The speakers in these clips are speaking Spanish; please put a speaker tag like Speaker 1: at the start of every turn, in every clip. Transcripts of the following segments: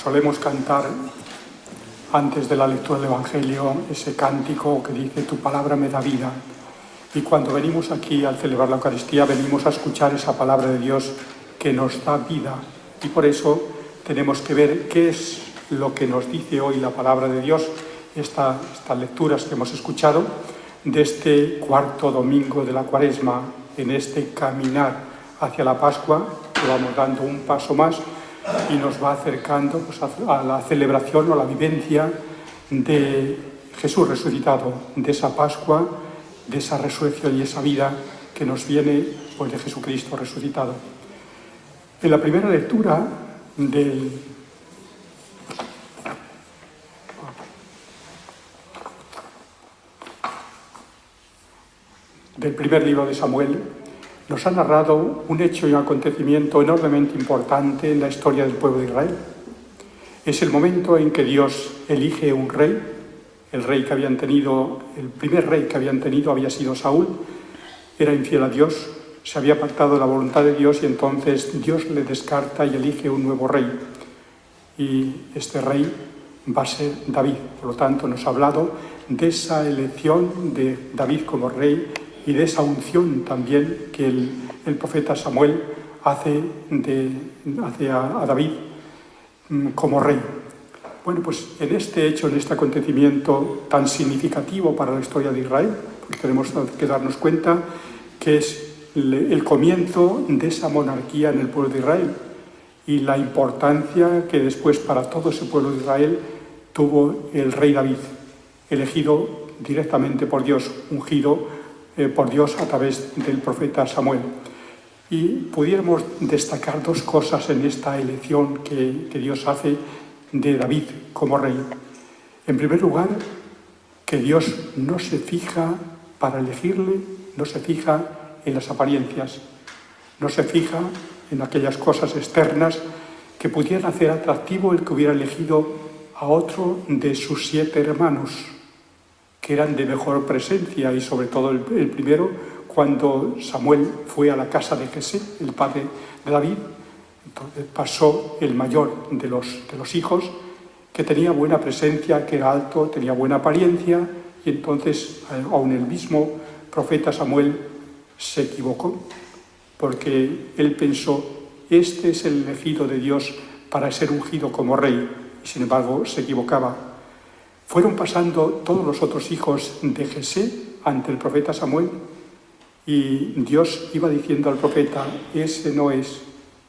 Speaker 1: Solemos cantar antes de la lectura del Evangelio ese cántico que dice: tu palabra me da vida. Y cuando venimos aquí al celebrar la Eucaristía, venimos a escuchar esa palabra de Dios que nos da vida. Y por eso tenemos que ver qué es lo que nos dice hoy la palabra de Dios, estas lecturas que hemos escuchado de este cuarto domingo de la Cuaresma, en este caminar hacia la Pascua, que vamos dando un paso más y nos va acercando pues, a la celebración o a la vivencia de Jesús resucitado, de esa Pascua, de esa resurrección y esa vida que nos viene pues, de Jesucristo resucitado. En la primera lectura del primer libro de Samuel, nos ha narrado un hecho y un acontecimiento enormemente importante en la historia del pueblo de Israel. Es el momento en que Dios elige un rey. El primer rey que habían tenido había sido Saúl. Era infiel a Dios, se había apartado de la voluntad de Dios y entonces Dios le descarta y elige un nuevo rey. Y este rey va a ser David. Por lo tanto, nos ha hablado de esa elección de David como rey y de esa unción también que el profeta Samuel hace a David como rey. Bueno, pues en este hecho, en este acontecimiento tan significativo para la historia de Israel, pues tenemos que darnos cuenta que es el comienzo de esa monarquía en el pueblo de Israel y la importancia que después para todo ese pueblo de Israel tuvo el rey David, elegido directamente por Dios, ungido por Dios a través del profeta Samuel. Y pudiéramos destacar dos cosas en esta elección que Dios hace de David como rey. En primer lugar, que Dios no se fija para elegirle, no se fija en las apariencias, no se fija en aquellas cosas externas que pudieran hacer atractivo el que hubiera elegido a otro de sus 7 hermanos, que eran de mejor presencia, y sobre todo el primero, cuando Samuel fue a la casa de Jesé, el padre de David. Entonces pasó el mayor de los hijos, que tenía buena presencia, que era alto, tenía buena apariencia, y entonces aún el mismo profeta Samuel se equivocó, porque él pensó: este es el elegido de Dios para ser ungido como rey, y sin embargo se equivocaba. Fueron pasando todos los otros hijos de Jesé ante el profeta Samuel, y Dios iba diciendo al profeta: ese no es.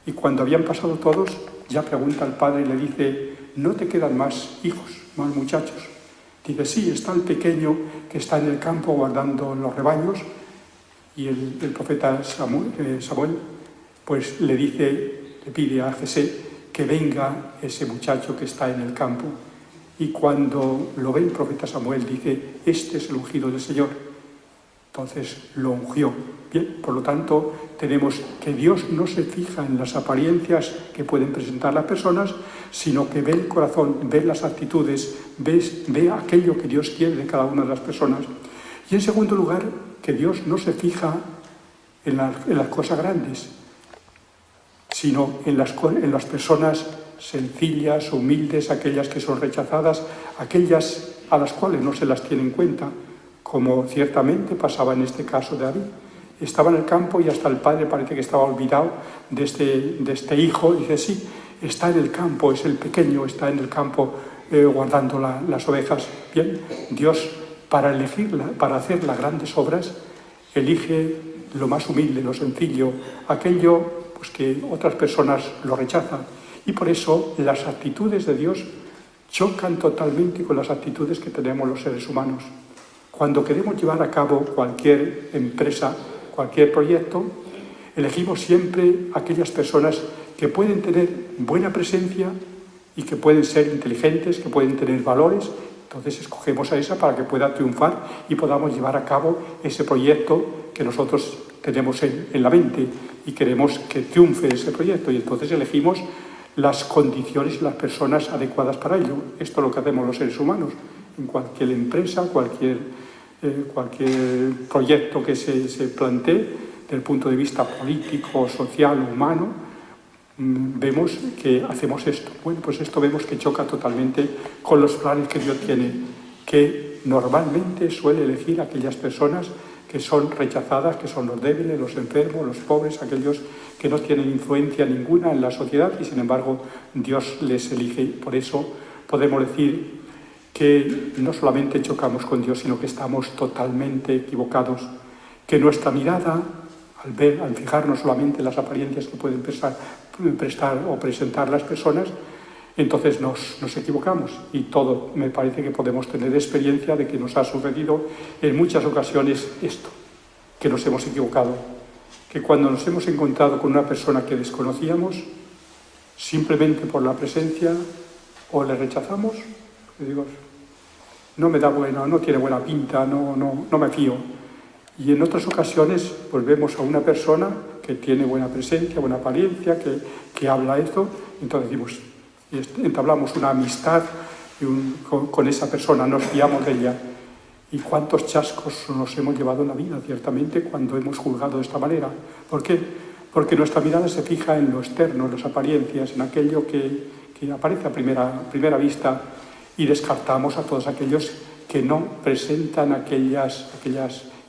Speaker 1: Y cuando habían pasado todos, ya pregunta al padre y le dice: ¿no te quedan más hijos, más muchachos? Dice: sí, está el pequeño que está en el campo guardando los rebaños. Y el profeta Samuel pues le pide a Jesé que venga ese muchacho que está en el campo. Y cuando lo ve el profeta Samuel, dice: este es el ungido del Señor. Entonces lo ungió. Bien, por lo tanto, tenemos que Dios no se fija en las apariencias que pueden presentar las personas, sino que ve el corazón, ve las actitudes, ve aquello que Dios quiere de cada una de las personas. Y en segundo lugar, que Dios no se fija en las cosas grandes, sino en las personas sencillas, humildes, aquellas que son rechazadas, aquellas a las cuales no se las tiene en cuenta, como ciertamente pasaba en este caso de David. Estaba en el campo y hasta el padre parece que estaba olvidado de este hijo. Dice: sí, está en el campo, es el pequeño, está en el campo guardando las ovejas. Bien, Dios para hacer las grandes obras, elige lo más humilde, lo sencillo, aquello pues, que otras personas lo rechazan. Y por eso las actitudes de Dios chocan totalmente con las actitudes que tenemos los seres humanos. Cuando queremos llevar a cabo cualquier empresa, cualquier proyecto, elegimos siempre aquellas personas que pueden tener buena presencia y que pueden ser inteligentes, que pueden tener valores. Entonces escogemos a esa para que pueda triunfar y podamos llevar a cabo ese proyecto que nosotros tenemos en la mente y queremos que triunfe ese proyecto. Y entonces elegimos las condiciones y las personas adecuadas para ello. Esto es lo que hacemos los seres humanos. En cualquier empresa, cualquier proyecto que se plantee, desde el punto de vista político, social, humano, vemos que hacemos esto. Bueno, pues esto vemos que choca totalmente con los planes que Dios tiene, que normalmente suele elegir a aquellas personas que son rechazadas, que son los débiles, los enfermos, los pobres, aquellos que no tienen influencia ninguna en la sociedad y sin embargo Dios les elige. Por eso podemos decir que no solamente chocamos con Dios, sino que estamos totalmente equivocados, que nuestra mirada, al fijarnos solamente en las apariencias que pueden prestar o presentar las personas, entonces nos equivocamos y todo me parece que podemos tener experiencia de que nos ha sucedido en muchas ocasiones esto, que nos hemos equivocado, que cuando nos hemos encontrado con una persona que desconocíamos, simplemente por la presencia o le rechazamos, le digo, no me da buena, no tiene buena pinta, no me fío. Y en otras ocasiones pues vemos a una persona que tiene buena presencia, buena apariencia, que habla esto, entonces decimos, entablamos una amistad con esa persona, nos fiamos de ella. ¿Y cuántos chascos nos hemos llevado en la vida, ciertamente, cuando hemos juzgado de esta manera? ¿Por qué? Porque nuestra mirada se fija en lo externo, en las apariencias, en aquello que aparece a primera vista y descartamos a todos aquellos que no presentan aquellas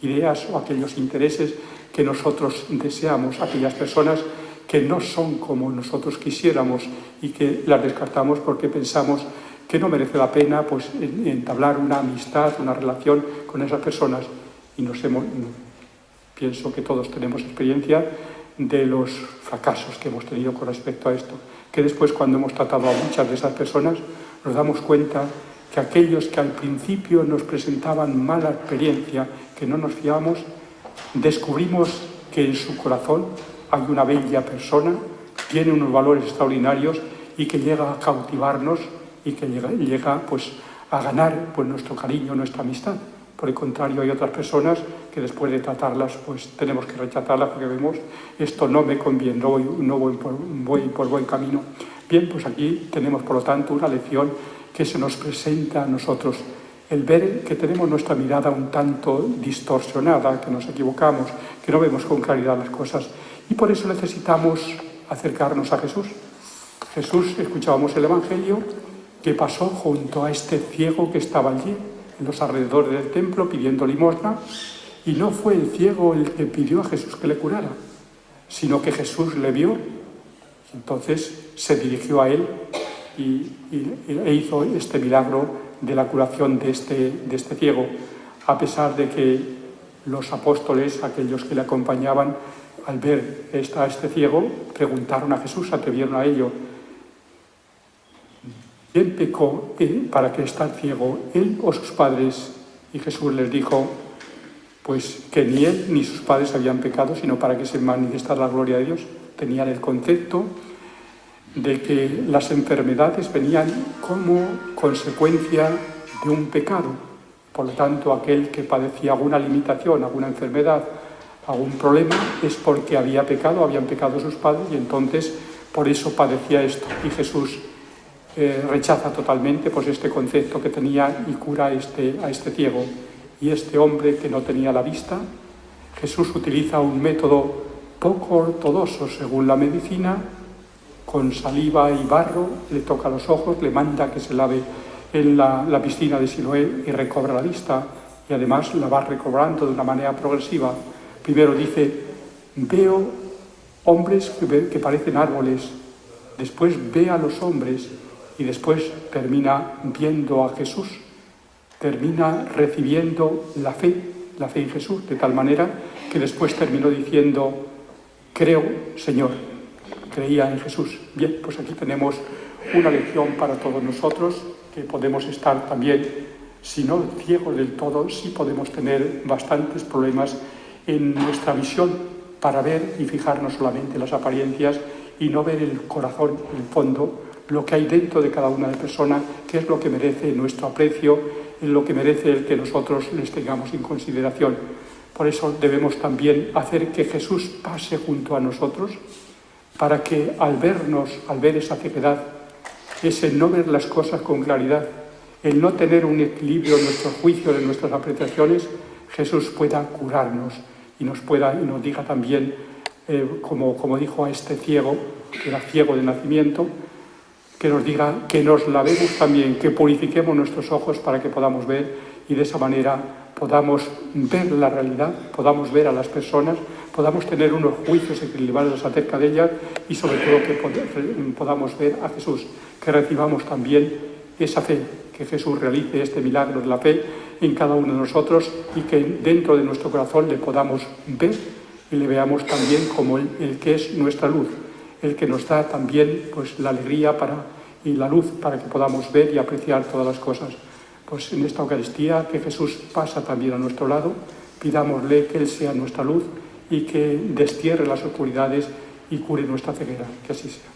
Speaker 1: ideas o aquellos intereses que nosotros deseamos, aquellas personas que no son como nosotros quisiéramos y que las descartamos porque pensamos que no merece la pena pues, entablar una amistad, una relación con esas personas. Y pienso que todos tenemos experiencia de los fracasos que hemos tenido con respecto a esto, que después cuando hemos tratado a muchas de esas personas nos damos cuenta que aquellos que al principio nos presentaban mala experiencia, que no nos fiamos, descubrimos que en su corazón hay una bella persona, tiene unos valores extraordinarios y que llega a cautivarnos y que llega pues, a ganar pues, nuestro cariño, nuestra amistad. Por el contrario, hay otras personas que después de tratarlas pues tenemos que rechazarlas porque vemos esto no me conviene, no voy por buen camino. Bien, pues aquí tenemos por lo tanto una lección que se nos presenta a nosotros. El ver que tenemos nuestra mirada un tanto distorsionada, que nos equivocamos, que no vemos con claridad las cosas. Y por eso necesitamos acercarnos a Jesús. Jesús, escuchábamos el Evangelio, que pasó junto a este ciego que estaba allí, en los alrededores del templo, pidiendo limosna, y no fue el ciego el que pidió a Jesús que le curara, sino que Jesús le vio, y entonces se dirigió a él e hizo este milagro de la curación de este ciego, a pesar de que los apóstoles, aquellos que le acompañaban, al ver a este ciego, preguntaron a Jesús, atrevieron a ello, ¿quién pecó para que esté ciego, él o sus padres? Y Jesús les dijo, pues que ni él ni sus padres habían pecado, sino para que se manifestara la gloria de Dios. Tenían el concepto de que las enfermedades venían como consecuencia de un pecado. Por lo tanto, aquel que padecía alguna limitación, alguna enfermedad, algún problema, es porque habían pecado sus padres y entonces por eso padecía esto. Y Jesús rechaza totalmente pues, este concepto que tenía y cura a este ciego. Y este hombre que no tenía la vista, Jesús utiliza un método poco ortodoxo según la medicina, con saliva y barro, le toca los ojos, le manda que se lave en la piscina de Siloé y recobra la vista, y además la va recobrando de una manera progresiva. Primero dice, veo hombres que parecen árboles, después ve a los hombres y después termina viendo a Jesús, termina recibiendo la fe en Jesús, de tal manera que después terminó diciendo, creo, Señor, creía en Jesús. Bien, pues aquí tenemos una lección para todos nosotros, que podemos estar también, si no ciegos del todo, sí podemos tener bastantes problemas en nuestra visión para ver y fijarnos solamente en las apariencias y no ver el corazón, el fondo, lo que hay dentro de cada una de personas, que es lo que merece nuestro aprecio, es lo que merece el que nosotros les tengamos en consideración. Por eso debemos también hacer que Jesús pase junto a nosotros, para que al ver esa ceguedad, ese no ver las cosas con claridad, el no tener un equilibrio en nuestros juicios, en nuestras apreciaciones, Jesús pueda curarnos y nos diga también, como dijo a este ciego, que era ciego de nacimiento, que nos diga que nos lavemos también, que purifiquemos nuestros ojos para que podamos ver y de esa manera podamos ver la realidad, podamos ver a las personas, podamos tener unos juicios equilibrados acerca de ellas y sobre todo que podamos ver a Jesús, que recibamos también esa fe, que Jesús realice este milagro de la fe en cada uno de nosotros y que dentro de nuestro corazón le podamos ver y le veamos también como el que es nuestra luz, el que nos da también pues, la alegría y la luz para que podamos ver y apreciar todas las cosas. Pues en esta Eucaristía que Jesús pasa también a nuestro lado, pidámosle que Él sea nuestra luz y que destierre las oscuridades y cure nuestra ceguera. Que así sea.